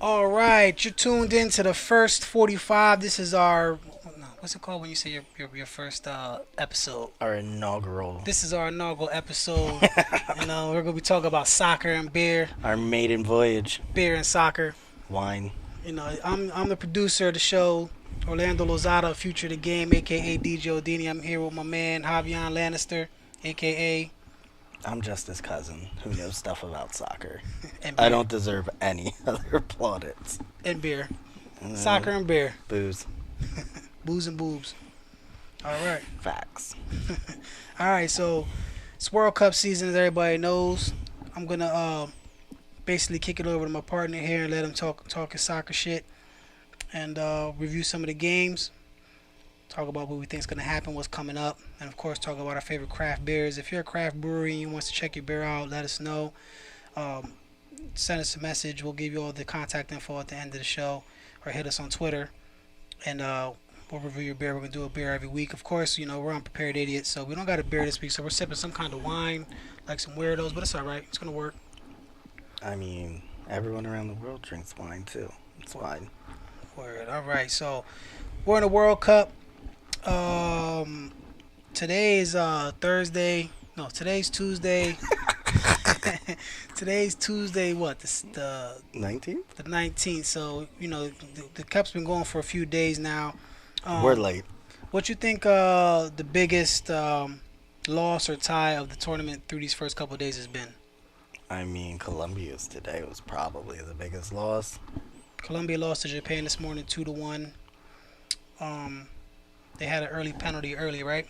All right, you're tuned in to the first 45. This is our what's it called when you say your first episode? Our inaugural, This is our inaugural episode, and we're gonna be talking about soccer and beer, our maiden voyage, beer and soccer. wine. I'm the producer of the show, Orlando Lozada, Future the Game, aka DJ Odini. I'm here with my man Javion Lannister, aka I'm just his cousin who knows stuff about soccer. and I beer don't deserve any other plaudits. and beer, Uh, soccer and beer, Booze. booze and boobs. All right. Facts. All right, so it's World Cup season, as everybody knows. I'm gonna basically kick it over to my partner here and let him talk his soccer shit and review some of the games. Talk about what we think is gonna happen, what's coming up, and of course talk about our favorite craft beers. If you're a craft brewery and you want to check your beer out, let us know. Um, Send us a message. We'll give you all the contact info at the end of the show, or hit us on Twitter, and we'll review your beer. We're gonna do a beer every week. Of course, we're unprepared idiots, so we don't got a beer this week. So we're sipping some kind of wine, like some weirdos, but it's all right. It's gonna work. I mean, everyone around the world drinks wine too. It's fine. Word. All right. So we're in the World Cup. Um, Today is Thursday. No, today's Tuesday. Today's Tuesday. What? The 19th? the 19th. So the cup's been going for a few days now. We're Um, late. What you think the biggest loss or tie of the tournament through these first couple of days has been? I mean, Colombia's today was probably the biggest loss. Colombia lost to Japan this morning 2-1. Um, they had an early penalty early, right?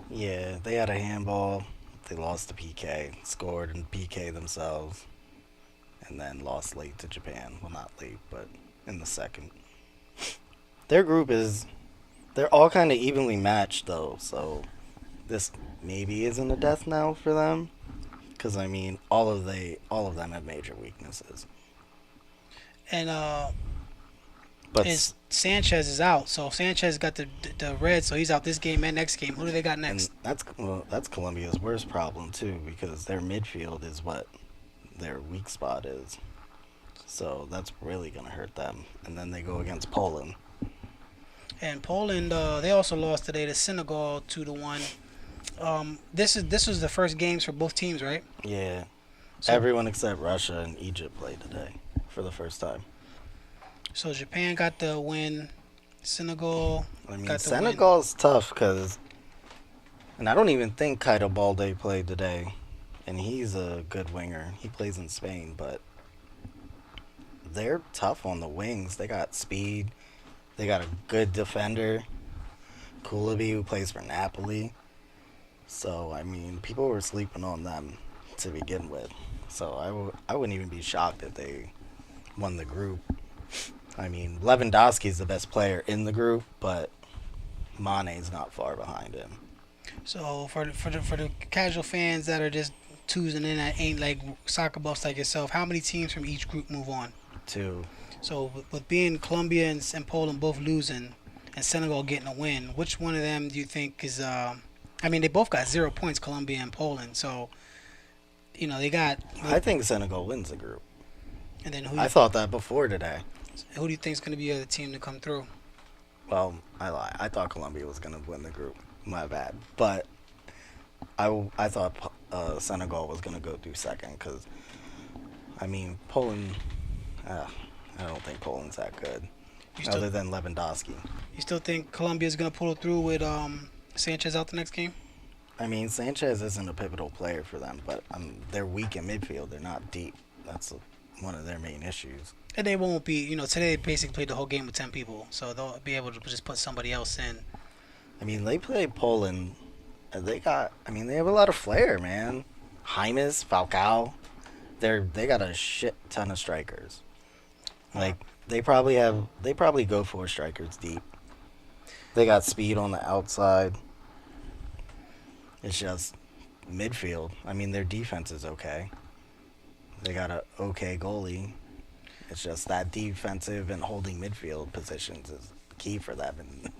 Yeah, they had a handball. They lost to PK, scored in PK themselves, and then lost late to Japan. Well, not late, but in the second. Their group is, they're all kind of evenly matched though, so this maybe isn't a death knell for them. Because I mean, all of them have major weaknesses. And But is Sanchez is out, so Sanchez got the red, so he's out this game and next game. Who do they got and next? that's Colombia's worst problem too, because their midfield is what their weak spot is. So that's really gonna hurt them. And then they go against Poland. And Poland, they also lost today to Senegal 2-1. This was the first games for both teams, right? Yeah, So everyone except Russia and Egypt played today for the first time. so Japan got the win. Senegal I mean, got the win. Senegal's tough because, and I don't even think Kaido Balde played today, and he's a good winger. He plays in Spain, but they're tough on the wings. They got speed. They got a good defender, Koulibaly, who plays for Napoli. So I mean, people were sleeping on them to begin with. So I wouldn't even be shocked if they won the group. I mean, Lewandowski's the best player in the group, but Mane's not far behind him. So for the casual fans that are just tuning in that ain't like soccer buffs like yourself, how many teams from each group move on? Too. So with being Colombia and Poland both losing and Senegal getting a win, which one of them do you think is? I mean, they both got 0 points, Colombia and Poland. So they got. I think Senegal wins the group. And then I thought that before today. who do you think is going to be the team to come through? Well, I lie. I thought Colombia was going to win the group. My bad. But I thought Senegal was going to go through second because, I mean, Poland, uh, I don't think Poland's that good, You other still than Lewandowski. you still think Colombia is going to pull it through with Sanchez out the next game? I mean, Sanchez isn't a pivotal player for them, but they're weak in midfield. They're not deep. That's one of their main issues. And they won't be. Today they basically played the whole game with 10 people, so they'll be able to just put somebody else in. I mean, they play Poland. They have a lot of flair, man. Jaimes, Falcao. They got a shit ton of strikers. Like, they probably go 4 strikers deep. They got speed on the outside. It's just midfield. I mean, their defense is okay. They got a okay goalie. It's just that defensive and holding midfield positions is key for them. And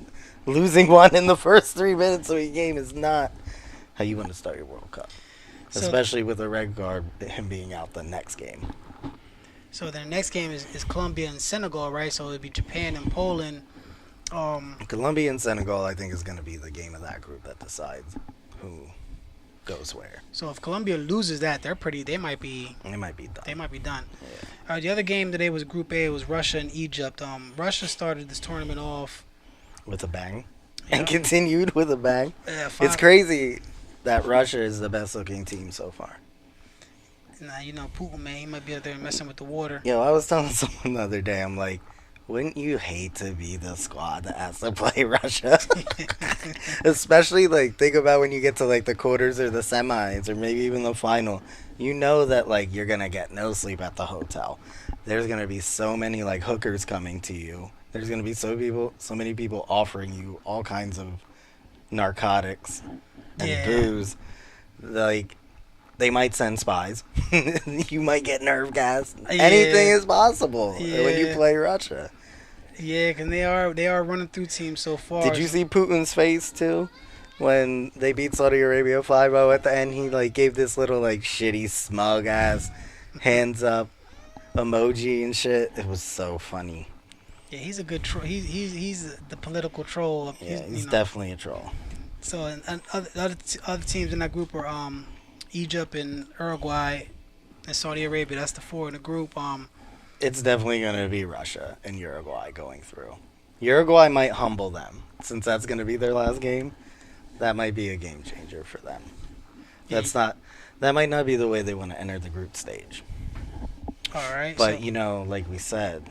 losing one in the first 3 minutes of a game is not how you want to start your World Cup. So Especially with a red guard, him being out the next game. So then the next game is Colombia and Senegal, right? So it'd be Japan and Poland. Colombia and Senegal, I think, is going to be the game of that group that decides who goes where. So if Colombia loses that, they're pretty. They might be. They might be done. They might be done. Yeah. The other game today was Group A. It was Russia and Egypt. Russia started this tournament off With a bang. Yeah. And continued with a bang. five, It's crazy that Russia is the best looking team so far. Nah, you know Putin, man, he might be out there messing with the water. Yo, I was telling someone the other day, I'm like, wouldn't you hate to be the squad that has to play Russia? Especially, like, think about when you get to, like, the quarters or the semis or maybe even the final. You know that, like, you're going to get no sleep at the hotel. There's going to be so many, like, hookers coming to you. There's going to be so many people offering you all kinds of narcotics and booze. Like, they might send spies. You might get nerve gas. Yeah. Anything is possible when you Yeah. play Russia. Yeah, because they are running through teams so far. Did you see Putin's face too when they beat Saudi Arabia 5-0 at the end? He like gave this little like shitty smug ass hands up emoji and shit. It was so funny. Yeah, he's a good troll. He's the political troll. Yeah, he's you know. definitely a troll. So and other teams in that group are Egypt and Uruguay and Saudi Arabia. That's the four in the group. It's definitely going to be Russia and Uruguay going through. Uruguay might humble them since that's going to be their last game. That might be a game changer for them. That might not be the way they want to enter the group stage. All right. But, so, you know, like we said,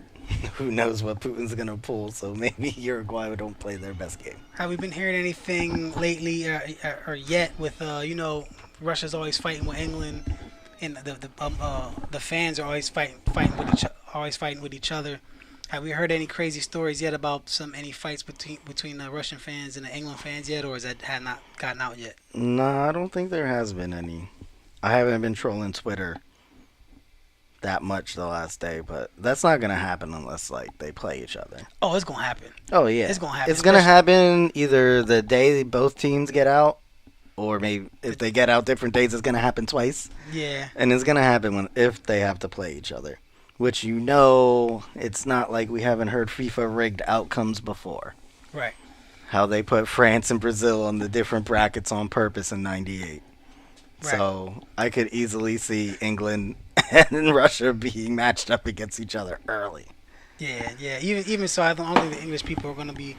who knows what Putin's going to pull, so maybe Uruguay don't play their best game. have we been hearing anything lately or yet with you know, Russia's always fighting with England, and the fans are always fighting with each other. Have we heard any crazy stories yet about any fights between the Russian fans and the England fans yet, or is that had not gotten out yet? No, I don't think there has been any. I haven't been trolling Twitter that much the last day, but that's not going to happen unless, like, they play each other. Oh, it's gonna happen. Oh, yeah. It's gonna happen. It's going to happen either the day both teams get out, or maybe if they get out different days, it's going to happen twice. Yeah. And it's going to happen if they have to play each other. Which, you know, it's not like we haven't heard FIFA rigged outcomes before. Right. How they put France and Brazil on the different brackets on purpose in '98. Right. So I could easily see England and Russia being matched up against each other early. Yeah. Even so, I don't think the English people are gonna be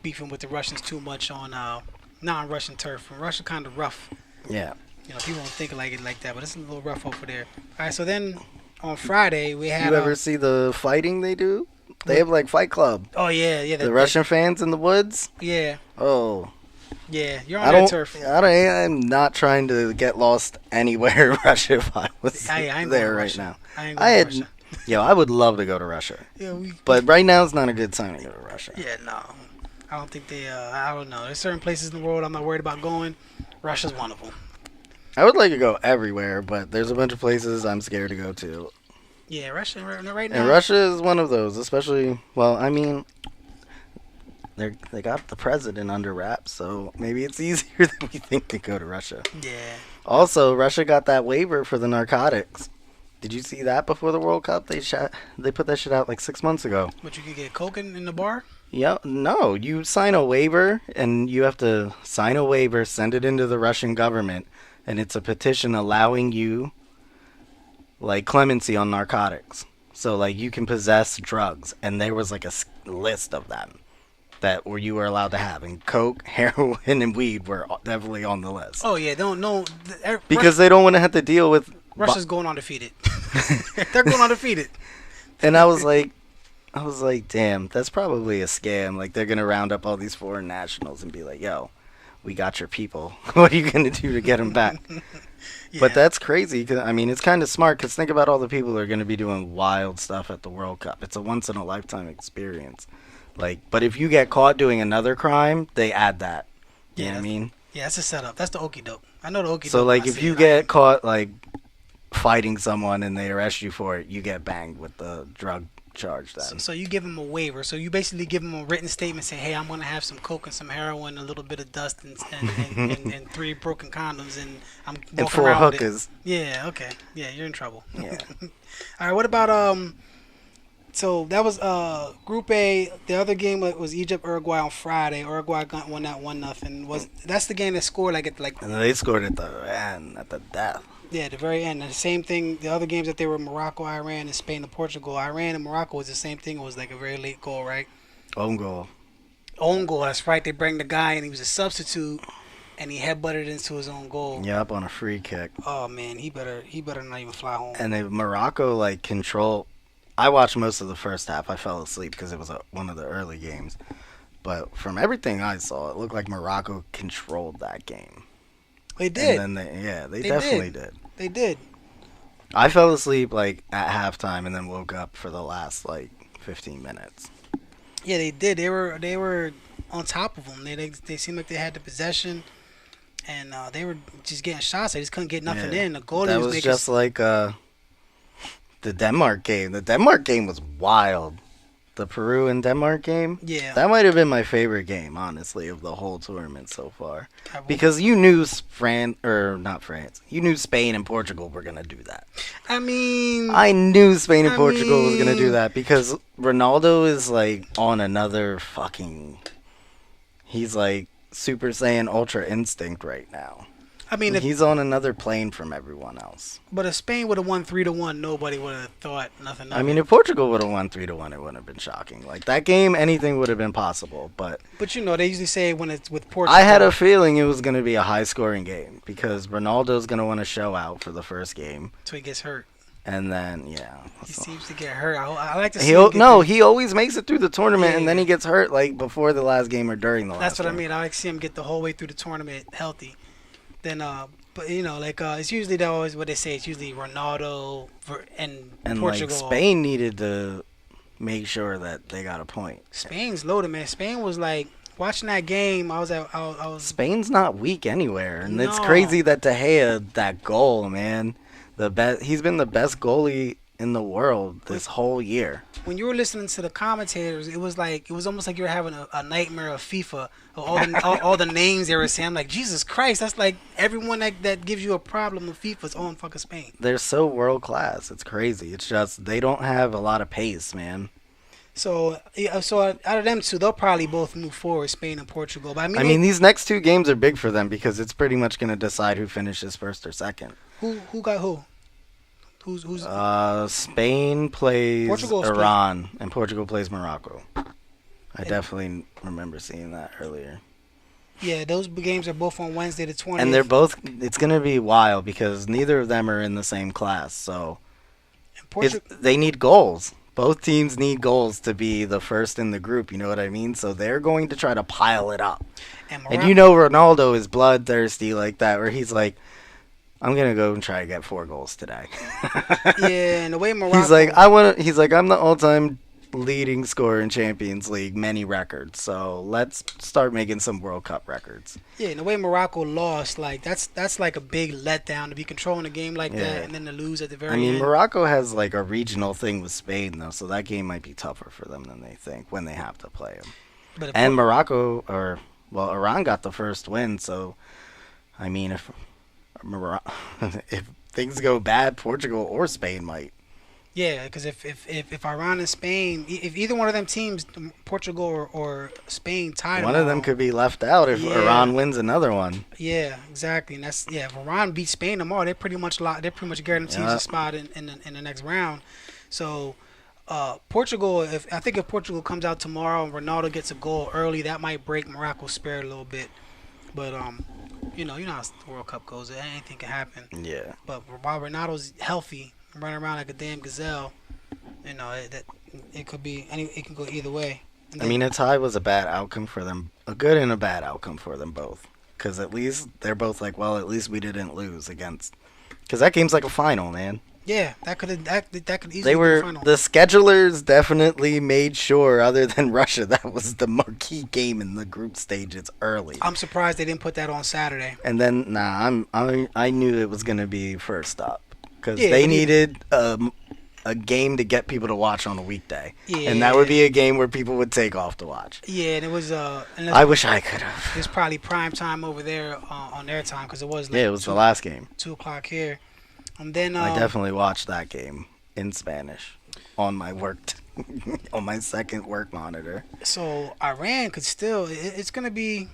beefing with the Russians too much on non-Russian turf. Russia kind of rough. Yeah. You know, people don't think like it like that, but it's a little rough over there. All right, so then on Friday we had. You ever see the fighting they do? They have like Fight Club. Oh yeah. The Russian fans in the woods. Yeah. Oh. Yeah, you're on that turf. I'm not trying to get lost anywhere in Russia if I was I ain't there going to right Russia. now. I ain't going to Russia. Yo, I would love to go to Russia. Yeah, But right now is not a good time to go to Russia. Yeah, no. I don't think they. I don't know. There's certain places in the world I'm not worried about going. Russia's one of them. I would like to go everywhere, but there's a bunch of places I'm scared to go to. Yeah, Russia right now. And Russia is one of those, especially, well, I mean, they got the president under wraps, so maybe it's easier than we think to go to Russia. Yeah. Also, Russia got that waiver for the narcotics. Did you see that before the World Cup? They put that shit out like 6 months ago. But you can get coke in the bar? Yeah, no, you sign a waiver, and you have to sign a waiver, send it into the Russian government, and it's a petition allowing you, like, clemency on narcotics. So, like, you can possess drugs, and there was, like, a list of them that you were allowed to have, and coke, heroin, and weed were definitely on the list. Oh, yeah, no. Because they don't want to have to deal with... Russia's going undefeated. They're going undefeated. And I was like, damn, that's probably a scam. Like, they're going to round up all these foreign nationals and be like, yo, we got your people. What are you going to do to get them back? Yeah. But that's crazy. 'Cause, I mean, it's kind of smart because think about all the people who are going to be doing wild stuff at the World Cup. It's a once-in-a-lifetime experience. Like, but if you get caught doing another crime, they add that. You know what I mean? Yeah, that's a setup. That's the okie doke. I know the okie doke. So, like, if you get caught, like, fighting someone and they arrest you for it, you get banged with the drug charge then. So you give him a waiver. So you basically give him a written statement saying, "Hey, I'm gonna have some coke and some heroin, a little bit of dust, and 3 broken condoms, and I'm walking And 4 around with it." hookers. Yeah. Okay. Yeah, you're in trouble. Yeah. All right. What about So that was Group A. The other game was Egypt Uruguay on Friday. Uruguay won that 1-0. That's the game that scored And they scored at the end, at the death. yeah, at the very end. And the same thing. The other games that they were Morocco, Iran, and Spain and Portugal. Iran and Morocco was the same thing. It was like a very late goal, right? Own goal. Own goal. That's right. They bring the guy and he was a substitute, and he headbutted into his own goal. Yep, on a free kick. Oh man, he better not even fly home. And Morocco like control. I watched most of the first half. I fell asleep because it was one of the early games. But from everything I saw, it looked like Morocco controlled that game. They did. And then they definitely did. They did. I fell asleep like at halftime and then woke up for the last like 15 minutes. Yeah, they did. They were on top of them. They seemed like they had the possession, and they were just getting shots. They just couldn't get nothing in. The goalie that was making just like the Denmark game. The Denmark game was wild. The Peru and Denmark game. Yeah. That might have been my favorite game, honestly, of the whole tournament so far. Because you knew you knew Spain and Portugal were gonna do that. I mean, I knew Spain and Portugal was gonna do that because Ronaldo is like on another fucking. He's like Super Saiyan Ultra Instinct right now. I mean, he's on another plane from everyone else. But if Spain would have won 3-1, nobody would have thought nothing. I mean, if Portugal would have won 3-1, it wouldn't have been shocking. Like that game, anything would have been possible. But you know, they usually say when it's with Portugal. I had a feeling it was going to be a high-scoring game because Ronaldo's going to want to show out for the first game. So he gets hurt. And then, he seems to get hurt. I like to see he always makes it through the tournament, and then he gets hurt like before the last game or during the last game. That's what I mean. I like to see him get the whole way through the tournament healthy. Then, but you know, like it's usually always what they say. It's usually Ronaldo and Portugal. Like Spain needed to make sure that they got a point. Spain's loaded, man. Spain was like watching that game. I was. Spain's not weak anywhere, and it's crazy that De Gea that goal, man. He's been the best goalie in the world this whole year. When you were listening to the commentators, it was almost like you were having a nightmare of FIFA. All the names they were saying. I'm like, Jesus Christ, that's like everyone that gives you a problem with FIFA's on fucking Spain. They're so world class. It's crazy. It's just they don't have a lot of pace, man. So out of them two, they'll probably both move forward, Spain and Portugal. But I mean, these next 2 games are big for them because it's pretty much going to decide who finishes first or second. Who got who? Who's Spain plays Portugal Iran and Portugal plays Morocco. I definitely remember seeing that earlier. Yeah, those games are both on Wednesday the 20th. And they're both. It's going to be wild because neither of them are in the same class. So they need goals. Both teams need goals to be the first in the group. You know what I mean? So they're going to try to pile it up. And you know Ronaldo is bloodthirsty like that, where he's like, I'm gonna go and try to get 4 goals today. Yeah, and the way Morocco. He's like, I'm the all-time leading scorer in Champions League, many records. So let's start making some World Cup records. Yeah, and the way Morocco lost, like that's like a big letdown to be controlling a game like that and then to lose at the very end. I mean, Morocco has like a regional thing with Spain though, so that game might be tougher for them than they think when they have to play them. And Iran got the first win, so I mean, if things go bad, Portugal or Spain might. Yeah, because if Iran and Spain, if either one of them teams, Portugal or Spain, tie one of them could be left out if Iran wins another one. Yeah, exactly. And if Iran beats Spain tomorrow, they're pretty much guaranteed a spot in the next round. So Portugal, if Portugal comes out tomorrow and Ronaldo gets a goal early, that might break Morocco's spirit a little bit. But you know how the World Cup goes. Anything can happen. Yeah. But while Ronaldo's healthy, running around like a damn gazelle, you know it could be it can go either way. I mean, a tie was a bad outcome for them, a good and a bad outcome for them both. Because at least they're both like, well, at least we didn't lose against. Because that game's like a final, man. Yeah, that could easily. They were the schedulers definitely made sure, other than Russia, that was the marquee game in the group stages early. I'm surprised they didn't put that on Saturday. And then I knew it was gonna be first up because they needed a a game to get people to watch on a weekday. Yeah. And that would be a game where people would take off to watch. Yeah, and it was I wish I could have. it was probably prime time over there on their time because it was like Yeah, it was the last game. 2 o'clock here, and then I definitely watched that game in Spanish on my on my second work monitor. So Iran could still. It's gonna be.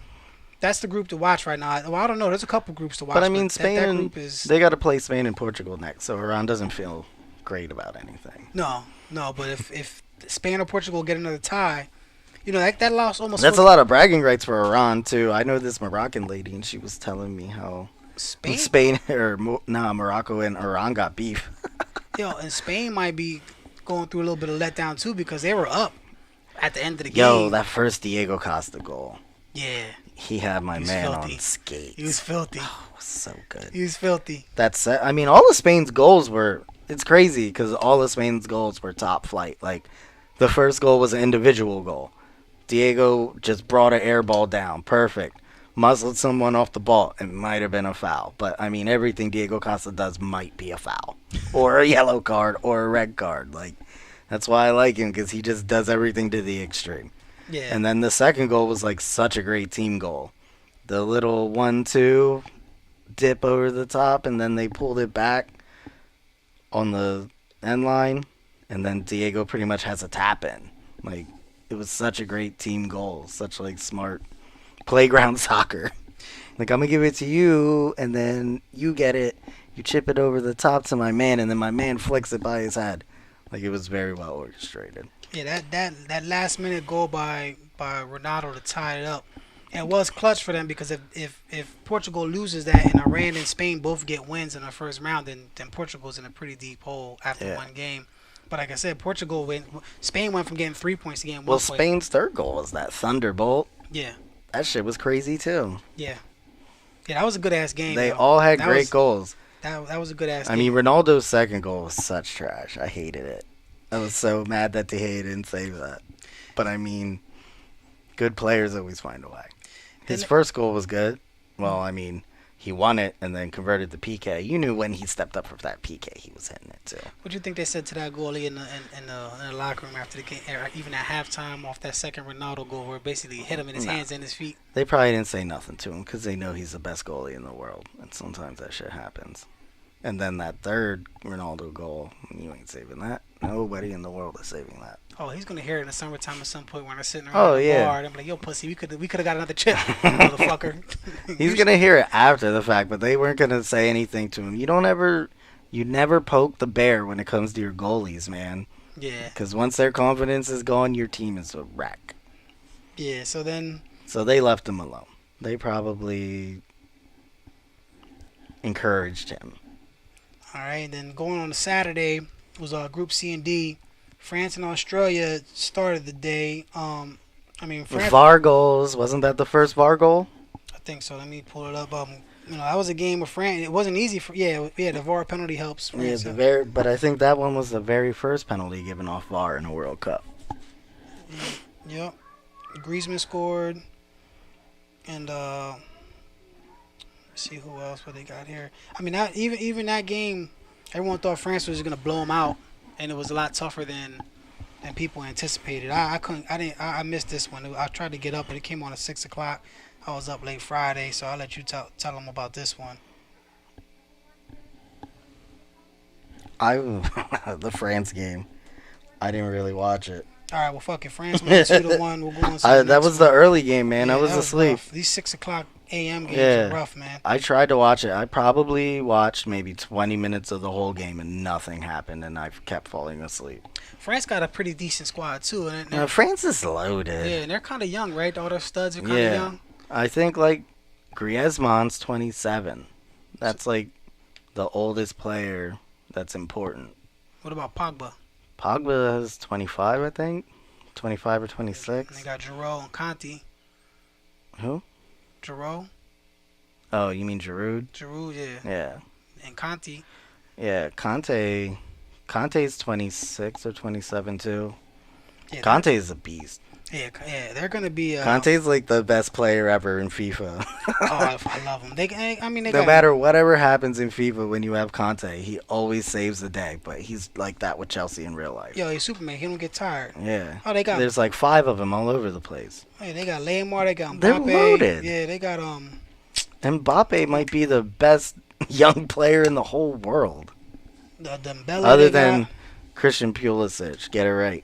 That's the group to watch right now. Well, I don't know. There's a couple groups to watch. But I mean, Spain. That group is They got to play Spain and Portugal next, so Iran doesn't feel great about anything. no. But if Spain or Portugal get another tie, that loss almost. That's a lot of bragging rights for Iran too. I know this Moroccan lady, and she was telling me how Spain. Morocco and Iran got beef. And Spain might be going through a little bit of letdown too because they were up at the end of the game. Yo, that first Diego Costa goal. Yeah. He had my man filthy. on skates. He was filthy. Oh, it was so good. He was filthy. I mean, all of Spain's goals were. It's crazy because all of Spain's goals were top flight. Like, the first goal was an individual goal. Diego just brought an air ball down. Perfect. Muzzled someone off the ball. It might have been a foul. But, I mean, everything Diego Costa does might be a foul. Or a yellow card or a red card. Like, that's why I like him because he just does everything to the extreme. Yeah. And then the second goal was like such a great team goal. The little 1-2 dip over the top, and then they pulled it back on the end line, and then Diego pretty much has a tap in. Like, it was such a great team goal, such like smart playground soccer. Like, I'm gonna give it to you, and then you get it. You chip it over the top to my man, and then my man flicks it by his head. Like, it was very well orchestrated. Yeah, that last minute goal by Ronaldo to tie it up, and it was clutch for them because if Portugal loses that and Iran and Spain both get wins in the first round, then Portugal's in a pretty deep hole after one game. But like I said, Spain went from getting 3 points to getting 1 point. Well, Spain's third goal was that thunderbolt. Yeah. That shit was crazy too. Yeah, that was a good ass game. They all had great goals. That was a good ass game. I mean, Ronaldo's second goal was such trash. I hated it. I was so mad that De Gea didn't save that. But I mean, good players always find a way. His first goal was good. Well, I mean, he won it and then converted the PK. You knew when he stepped up for that PK, he was hitting it too. What do you think they said to that goalie in the locker room after the game, or even at halftime off that second Ronaldo goal, where it basically hit him in his hands and his feet? They probably didn't say nothing to him because they know he's the best goalie in the world, and sometimes that shit happens. And then that third Ronaldo goal, you ain't saving that. Nobody in the world is saving that. Oh, he's gonna hear it in the summertime at some point when they're sitting around the bar. And I'm like, yo, pussy, we could have got another chip, motherfucker. He's gonna hear it after the fact, but they weren't gonna say anything to him. You never poke the bear when it comes to your goalies, man. Yeah. Because once their confidence is gone, your team is a wreck. Yeah. So they left him alone. They probably encouraged him. All right. Then going on to Saturday was Group C and D. France and Australia started the day. France, VAR goals. Wasn't that the first VAR goal? I think so. Let me pull it up. That was a game of France. It wasn't easy for. Yeah. The VAR penalty helps. France but I think that one was the very first penalty given off VAR in a World Cup. Yep. Griezmann scored, and let's see who else what they got here. I mean, even that game, everyone thought France was gonna blow them out, and it was a lot tougher than people anticipated. I missed this one. I tried to get up, but it came on at 6 o'clock. I was up late Friday, so I'll let you tell them about this one. The France game, I didn't really watch it. All right, well, fuck it. France went 2-1. We'll go on. That was the early game, man. I was asleep. Rough. These 6 o'clock a.m. games are rough, man. I tried to watch it. I probably watched maybe 20 minutes of the whole game, and nothing happened, and I kept falling asleep. France got a pretty decent squad, too. And France is loaded. Yeah, and they're kind of young, right? All their studs are kind of young. I think, Griezmann's 27. That's, the oldest player that's important. What about Pogba? Pogba is 25, I think. 25 or 26. And they got Giroud and Kanté. Who? Giroud. Oh, you mean Giroud? Giroud, yeah. Yeah. And Kanté. Yeah, Conte's 26 or 27 too. Yeah, Conte is a beast. yeah, they're gonna be. Conte's like the best player ever in FIFA. I love them. I mean, they No got. matter whatever happens in FIFA when you have Conte, he always saves the day. But he's like that with Chelsea in real life. Yo, he's Superman. He don't get tired. Yeah. Oh, they got. There's like 5 of them all over the place. Hey, they got Lamar. They got Mbappe. They're loaded. Yeah, they got Mbappe might be the best young player in the whole world. the Dembele. Other they than got, Christian Pulisic. Get it right.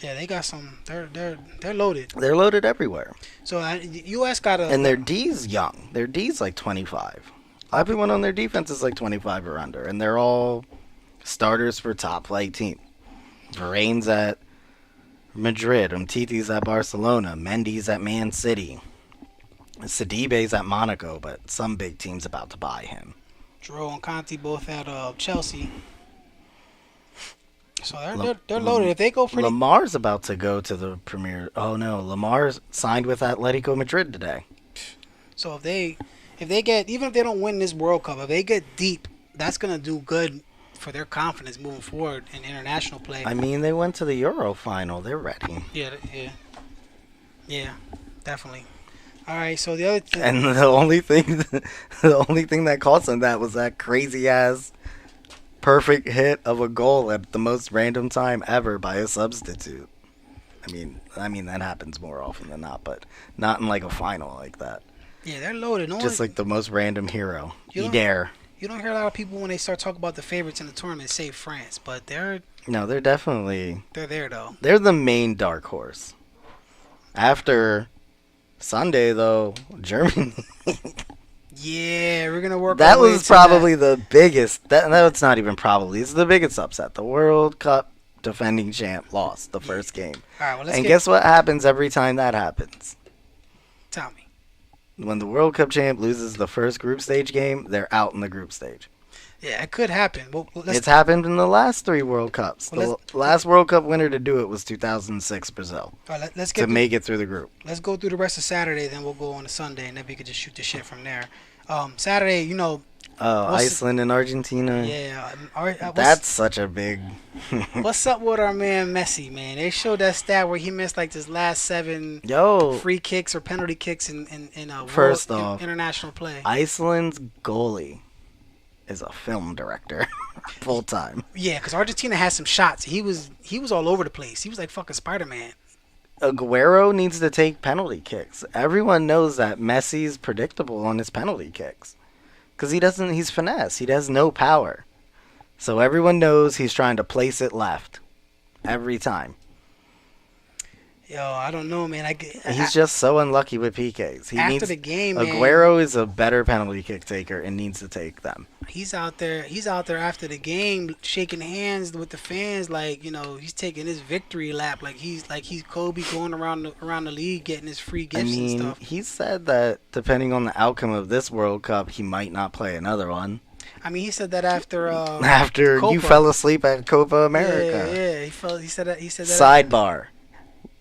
yeah, they got some. They're loaded. They're loaded everywhere. So U.S. got a. And their D's young. Their D's like 25. Everyone on their defense is like 25 or under. And they're all starters for top flight team. Varane's at Madrid. Umtiti's at Barcelona. Mendy's at Man City. Sidibe's at Monaco, but some big team's about to buy him. Giroud and Conte both at Chelsea. So they're loaded. If they go pretty. Lamar's about to go to the Premier. Oh no, Lamar's signed with Atletico Madrid today. So if they get, even if they don't win this World Cup, if they get deep, that's gonna do good for their confidence moving forward in international play. I mean, they went to the Euro final. They're ready. Yeah, definitely. All right, so the other thing. And the only thing that cost them that was that crazy ass perfect hit of a goal at the most random time ever by a substitute. I mean that happens more often than not, but not in like a final like that. Yeah, they're loaded. Just like the most random hero. You don't- Eder. You don't hear a lot of people when they start talking about the favorites in the tournament say France, but they're there though. They're the main dark horse. After Sunday though, Germany. Yeah, we're gonna work. That our way was to probably the biggest. That's not even probably. It's the biggest upset. The World Cup defending champ lost the first game. All right, well, let's And get, guess what happens every time that happens? Tell me. When the World Cup champ loses the first group stage game, they're out in the group stage. Yeah, it could happen. Well, It's happened in the last 3 World Cups. Well, The last World Cup winner to do it was 2006 Brazil. all right, let's To get make it through the group. let's go through the rest of Saturday, then we'll go on to Sunday, and then we could just shoot the shit from there. Saturday, Oh, What's- Iceland and Argentina. yeah. All right, That's such a big. what's up with our man Messi, man? They showed that stat where he missed like his last 7 Yo, free kicks or penalty kicks in First world, off, international play. Iceland's goalie is a film director full time. Yeah, because Argentina had some shots. He was all over the place. He was like fucking Spider-Man. Aguero needs to take penalty kicks. Everyone knows that Messi's predictable on his penalty kicks. Because he's finesse. He has no power. So everyone knows he's trying to place it left. Every time. Yo, I don't know, man. He's just so unlucky with PKs. After the game, man, Aguero is a better penalty kick taker and needs to take them. he's out there after the game shaking hands with the fans, like, he's taking his victory lap, like he's Kobe going around the league getting his free I gifts and mean, stuff. he said that depending on the outcome of this World Cup, he might not play another one. I mean, he said that after After Copa. you fell asleep at Copa America. Yeah, he said that. Sidebar.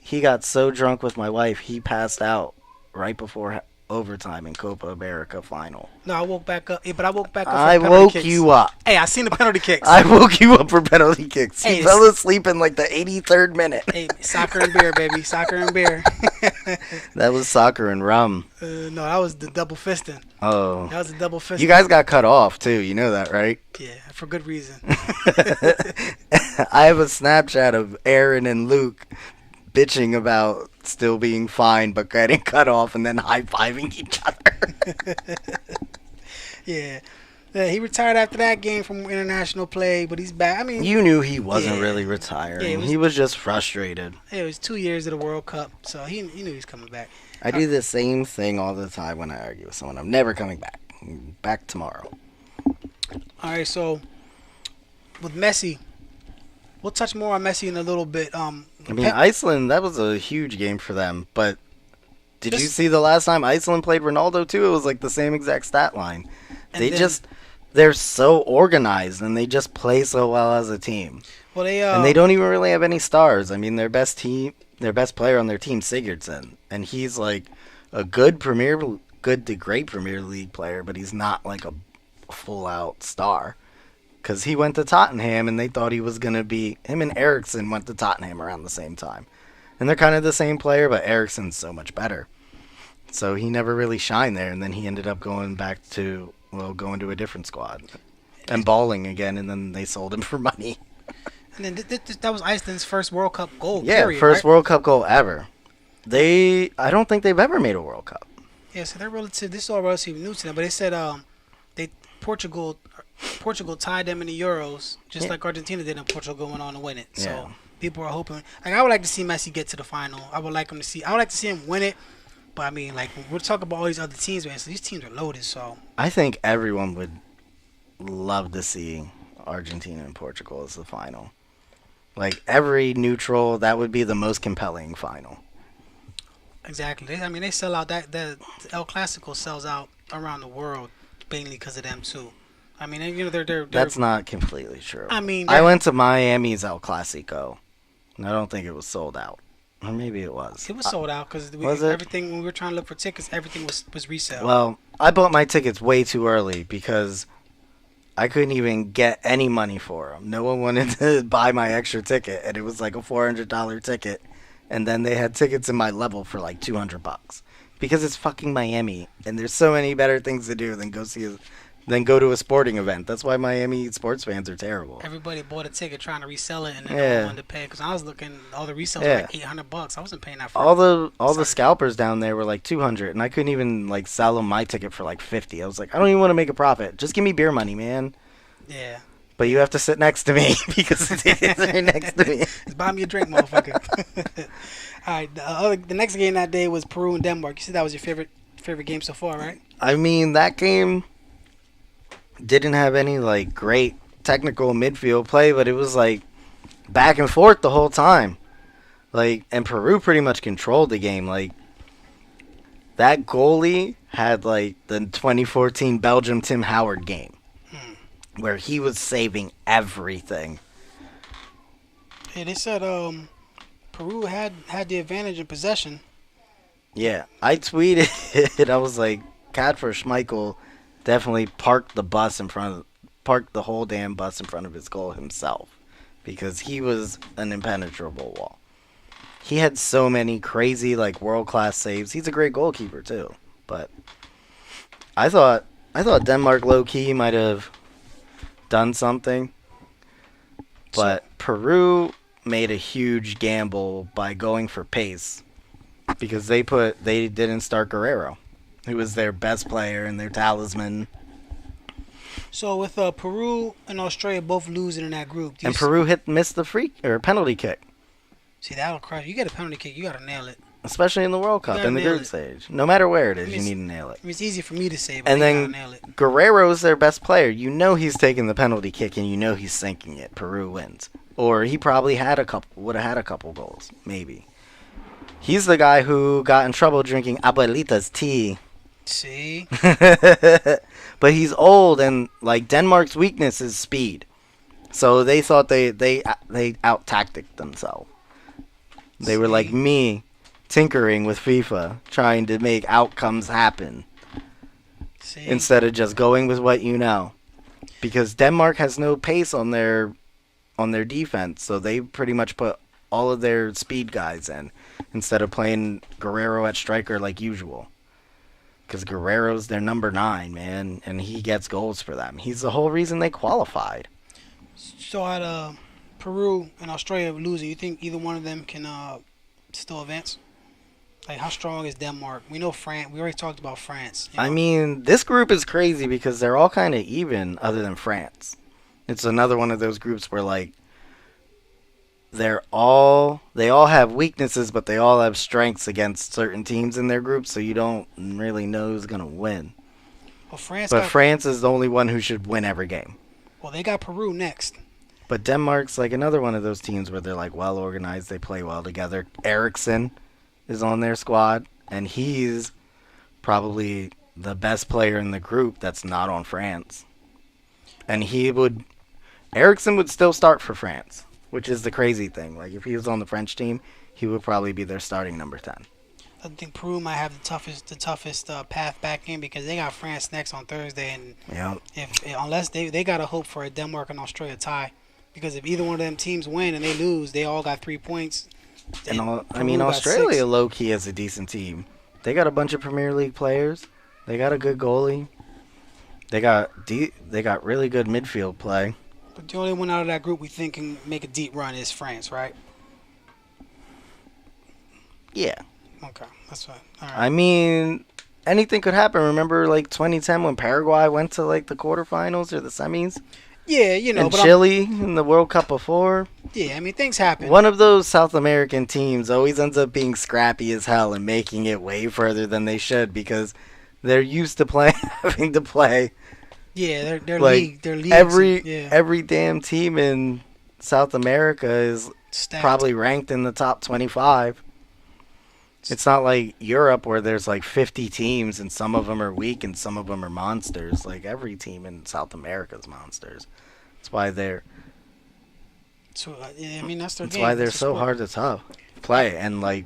He got so drunk with my wife, he passed out right before overtime in Copa America final. No, I woke back up. Yeah, but I woke back up. I for penalty woke kicks. you up. Hey, I seen the penalty kicks. I woke you up for penalty kicks. Hey, He fell asleep in like the 83rd minute. Hey, soccer and beer, baby. Soccer and beer. That was soccer and rum. No, that was the double fisting. Oh. That was the double fisting. You guys got cut off too, you know that, right? Yeah, for good reason. I have a Snapchat of Aaron and Luke bitching about still being fine but getting cut off and then high-fiving each other. Yeah, he retired after that game from international play, but he's back. I mean, You knew he wasn't Yeah. really retiring. Yeah, He was just frustrated. it was 2 years of the World Cup, so he knew he was coming back. I do the same thing all the time when I argue with someone. I'm never coming back. Back tomorrow. All right, so with Messi, we'll touch more on Messi in a little bit. I mean, Iceland, that was a huge game for them, but did you Just- see the last time Iceland played Ronaldo too? It was like the same exact stat line. And then- They're so organized and they just play so well as a team. well, And they don't even really have any stars. I mean, their best player on their team, Sigurdsson, and he's like a good to great Premier League player, but he's not like a full out star. because he went to Tottenham and they thought he was going to be. Him and Eriksson went to Tottenham around the same time. And they're kind of the same player, but Eriksson's so much better. So he never really shined there, and then he ended up going to a different squad and balling again, and then they sold him for money. And then that was Iceland's first World Cup goal. Yeah, period, first right? World Cup goal ever. I don't think they've ever made a World Cup. Yeah, so they're relative. This is all relatively new to them, but they said they Portugal tied them in the Euros, just like Argentina did, and Portugal went on to win it. So Yeah. people are hoping. Like I would like to see Messi get to the final. I would like to see him win it. But I mean, like we're talking about all these other teams, man. So these teams are loaded. So I think everyone would love to see Argentina and Portugal as the final. Like every neutral, that would be the most compelling final. exactly. I mean, they sell out the El Clasico sells out around the world mainly because of them too. I mean, you know, they're That's not completely true. I mean, I went to Miami's El Clasico, and I don't think it was sold out. Or maybe it was. it was sold out because Was it? everything when we were trying to look for tickets, everything was resale. Well, I bought my tickets way too early because I couldn't even get any money for them. No one wanted to buy my extra ticket, and it was like a $400 ticket. And then they had tickets in my level for like $200 because it's fucking Miami, and there's so many better things to do than go to a sporting event. That's why Miami sports fans are terrible. Everybody bought a ticket trying to resell it, and then Yeah. no one wanted to pay. Because I was looking, all the resales Yeah. were like $800. I wasn't paying that for All the Sorry. scalpers down there were like 200, and I couldn't even like sell them my ticket for like 50. I was like, I don't even want to make a profit. Just give me beer money, man. Yeah. But you have to sit next to me because the tickets are next to me. Just buy me a drink, motherfucker. All right. The next game that day was Peru and Denmark. You said that was your favorite game so far, right? I mean, that game didn't have any like great technical midfield play, but it was like back and forth the whole time. Like, and Peru pretty much controlled the game. Like, that goalie had like the 2014 Belgium Tim Howard game where he was saving everything. Yeah, they said Peru had the advantage in possession. Yeah, I tweeted it. I was like, Kadfer Schmeichel definitely parked the whole damn bus in front of his goal himself because he was an impenetrable wall. He had so many crazy like world-class saves. He's a great goalkeeper too. But I thought Denmark low-key might have done something. But Peru made a huge gamble by going for pace because they didn't start Guerrero, who was their best player and their talisman. So with Peru and Australia both losing in that group, And Peru missed the penalty kick, see that'll crush. You get a penalty kick, you gotta nail it. especially in the World Cup gotta in the nail group it. stage. No matter where it is, I mean, you need to nail it. I mean, it's easy for me to say, but And you then gotta nail it. Guerrero's their best player. You know he's taking the penalty kick, and you know he's sinking it. Peru wins, or he probably would have had a couple goals, maybe. He's the guy who got in trouble drinking abuelita's tea. See, But he's old, and like Denmark's weakness is speed, so they thought they out tacticked themselves. They were like me, tinkering with FIFA, trying to make outcomes happen see. instead of just going with what you know. Because Denmark has no pace on their defense, so they pretty much put all of their speed guys in instead of playing Guerrero at striker like usual. Because Guerrero's their number 9, man, and he gets goals for them. He's the whole reason they qualified. So at Peru and Australia losing, you think either one of them can still advance? Like how strong is Denmark? We know France. We already talked about France. You know? I mean, this group is crazy because they're all kind of even other than France. It's another one of those groups where, like, they all have weaknesses, but they all have strengths against certain teams in their group, so you don't really know who's going to win. Well, France. But France is the only one who should win every game. Well, they got Peru next. But Denmark's like another one of those teams where they're like well organized, they play well together. Eriksson is on their squad, and he's probably the best player in the group that's not on France. And Eriksson would still start for France, which is the crazy thing. Like if he was on the French team, he would probably be their starting number 10. I think Peru might have the toughest path back in because they got France next on Thursday, and Yeah. if unless they gotta hope for a Denmark and Australia tie, because if either one of them teams win and they lose, they all got 3 points. And I Peru mean, got Australia 6. low key has a decent team. They got a bunch of Premier League players. They got a good goalie. They got really good midfield play. But the only one out of that group we think can make a deep run is France, right? Yeah. Okay, that's fine. All right. I mean, anything could happen. Remember, like 2010 when Paraguay went to like the quarterfinals or the semis, Yeah, you know, and but Chile in the World Cup before. yeah, I mean things happen. One of those South American teams always ends up being scrappy as hell and making it way further than they should because they're used to having to play Yeah, like their leagues, yeah, every damn team in South America is stacked. probably ranked in the top 25. It's not like Europe where there's like 50 teams and some of them are weak and some of them are monsters. Like every team in South America is monsters. That's why they're So yeah, I mean that's their That's game. why they're It's a so sport. hard to play, and like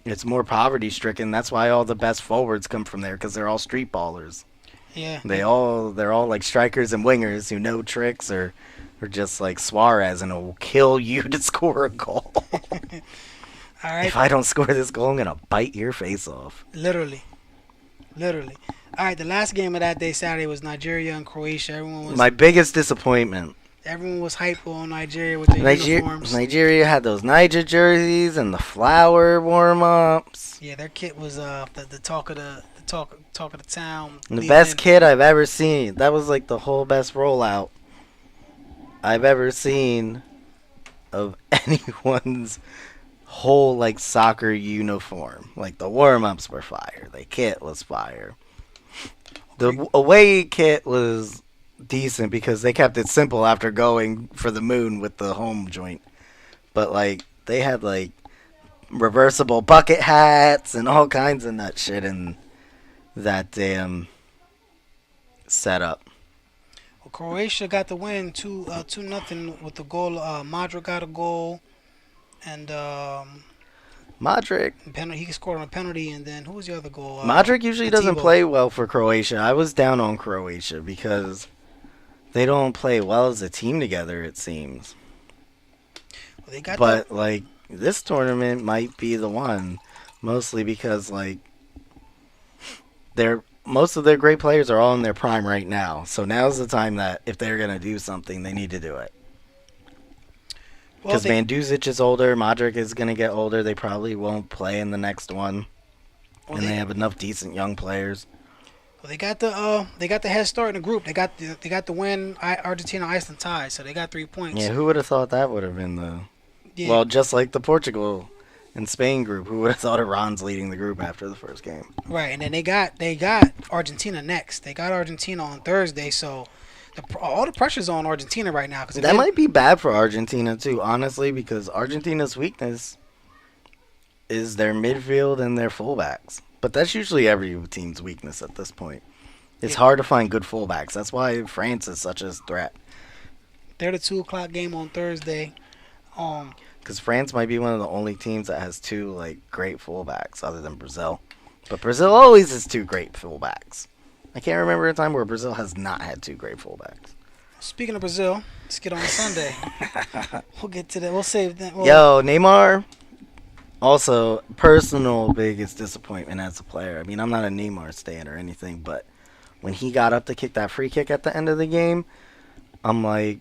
it's more poverty stricken. That's why all the best forwards come from there because they're all street ballers. Yeah, They're all like strikers and wingers who know tricks or just like Suarez and will kill you to score a goal. all right. If I don't score this goal, I'm gonna bite your face off. Literally. All right, the last game of that day Saturday was Nigeria and Croatia. My biggest disappointment. Everyone was hyped on Nigeria with their uniforms. Nigeria had those Niger jerseys and the flower warm ups. Yeah, their kit was the talk of the talk of the town. The leading best in. kid I've ever seen. That was like the whole best rollout I've ever seen of anyone's whole like soccer uniform. Like the warm ups were fire. The kit was fire. The away kit was decent because they kept it simple after going for the moon with the home joint. But like they had like reversible bucket hats and all kinds of nut shit in that damn setup. Well, Croatia got the win 2-0 with the goal. Modric got a goal, and Modric. he scored on a penalty. And then who was the other goal? Modric usually doesn't Atiba. play well for Croatia. I was down on Croatia because they don't play well as a team together, it seems. Well, they got But like this tournament might be the one, mostly because like most of their great players are all in their prime right now. So now's the time that if they're gonna do something, they need to do it. Because Mandzukic is older, Modric is gonna get older. They probably won't play in the next one, and they have enough decent young players. Well, they got the head start in the group. They got the win. Argentina, Iceland tie, so they got 3 points. Yeah, who would have thought that would have been the Yeah. well, just like the Portugal and Spain group. Who would have thought Iran's leading the group after the first game? Right, and then they got Argentina next. They got Argentina on Thursday, so all the pressure's on Argentina right now. That might be bad for Argentina too, honestly, because Argentina's weakness is their midfield and their fullbacks. But that's usually every team's weakness at this point. It's hard to find good fullbacks. That's why France is such a threat. They're the 2 o'clock game on Thursday. Because France might be one of the only teams that has two like great fullbacks, other than Brazil. But Brazil always has two great fullbacks. I can't remember a time where Brazil has not had two great fullbacks. Speaking of Brazil, let's get on Sunday. We'll get to that. We'll save that. Yo, Neymar. Also, personal biggest disappointment as a player. I mean, I'm not a Neymar stan or anything, but when he got up to kick that free kick at the end of the game, I'm like,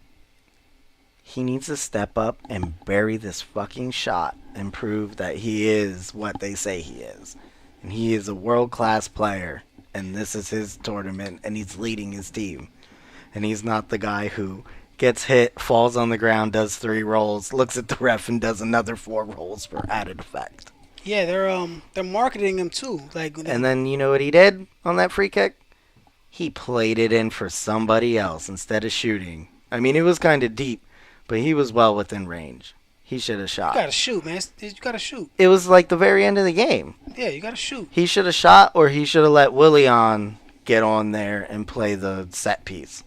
he needs to step up and bury this fucking shot and prove that he is what they say he is. And he is a world-class player, and this is his tournament, and he's leading his team. And he's not the guy who gets hit, falls on the ground, does 3 rolls, looks at the ref, and does another 4 rolls for added effect. Yeah, they're marketing him too. And then you know what he did on that free kick? He played it in for somebody else instead of shooting. I mean, it was kind of deep, but he was well within range. He should have shot. You gotta shoot, man. You gotta shoot. It was like the very end of the game. Yeah, you gotta shoot. He should have shot, or he should have let Willian get on there and play the set piece.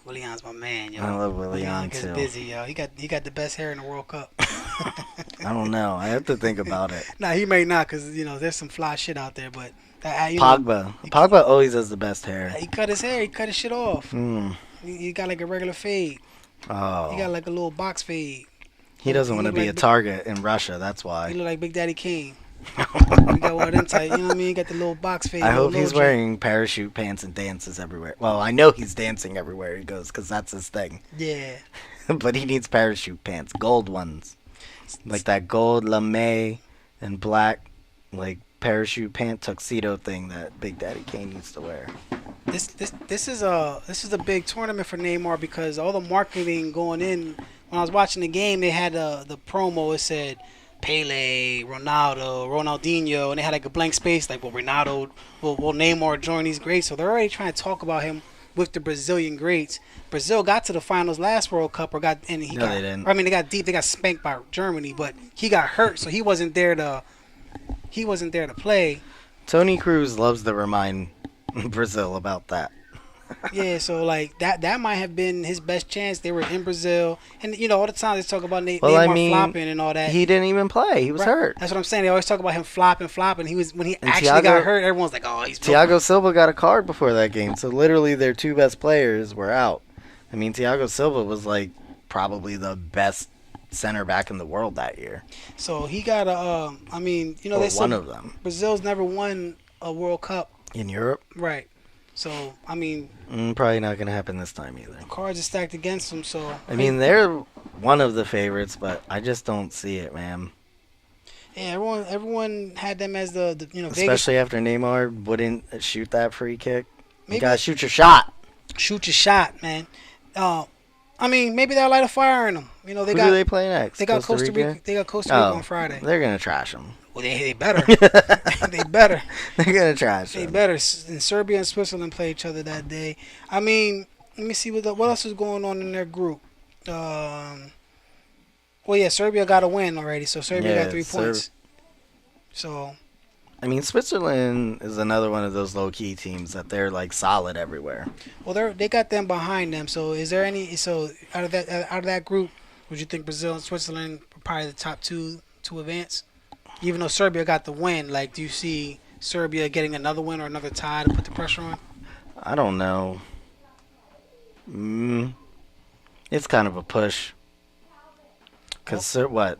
Willian's my man, yo. I love Willian gets too. busy, yo. He got the best hair in the World Cup. I don't know. I have to think about it. Nah, he may not, cause there's some fly shit out there, but Pogba. Pogba always has the best hair. he cut his hair, he cut his shit off. Hmm. He got like a regular fade. He got Oh. like a little box fade. He doesn't want to look be like a target in Russia. That's He why. look like Big Daddy Kane. He got one of them type, you know what I mean? He got the little box fade. I hope little he's joint. wearing parachute pants and dances everywhere. Well, I know he's dancing everywhere he goes because that's his thing. Yeah. But he needs parachute pants, gold ones, like that gold lame and black, like parachute pant tuxedo thing that Big Daddy Kane used to wear. This is a big tournament for Neymar because all the marketing going in. When I was watching the game, they had the promo. It said Pele, Ronaldo, Ronaldinho, and they had like a blank space like, will Ronaldo, will Neymar join these greats? So they're already trying to talk about him with the Brazilian greats. Brazil got to the finals last World Cup, No, they didn't. I mean, they got deep. They got spanked by Germany, but he got hurt, so he wasn't there to play. Tony Cruz loves to remind Brazil about that. Yeah, so like that might have been his best chance. They were in Brazil, and all the time they talk about Well, I Neymar mean, flopping and all that. He didn't even play. He was Right. hurt. That's what I'm saying. They always talk about him flopping. When he And actually got hurt, everyone's like, "Oh, he's broken." Thiago Silva got a card before that game, so literally their two best players were out. I mean, Thiago Silva was like probably the best center back in the world that year. So he got a. I mean, Or they one said of them. Brazil's never won a World Cup, In Europe, right? So I mean, probably not going to happen this time either. cards are stacked against them. So I mean, they're one of the favorites, but I just don't see it, man. yeah, everyone had them as the Vegas. Especially after Neymar wouldn't shoot that free kick. You Maybe- got to shoot your shot. Shoot your shot, man. I mean, maybe they'll light a fire in them. They Who do got they play next? they got Costa Rica. They got Costa Rica on Friday. They're going to trash them. Well, they better. They better. They're going to trash They them. better. And Serbia and Switzerland play each other that day. I mean, let me see what else is going on in their group. Well, yeah, Serbia got a win already, so Serbia got 3 points. So, I mean, Switzerland is another one of those low-key teams that they're like solid everywhere. well, they got them behind them. So, is there any? So, out of that group, would you think Brazil and Switzerland are probably the top two to advance? Even though Serbia got the win, like, do you see Serbia getting another win or another tie to put the pressure on? I don't know. It's kind of a push. Because what?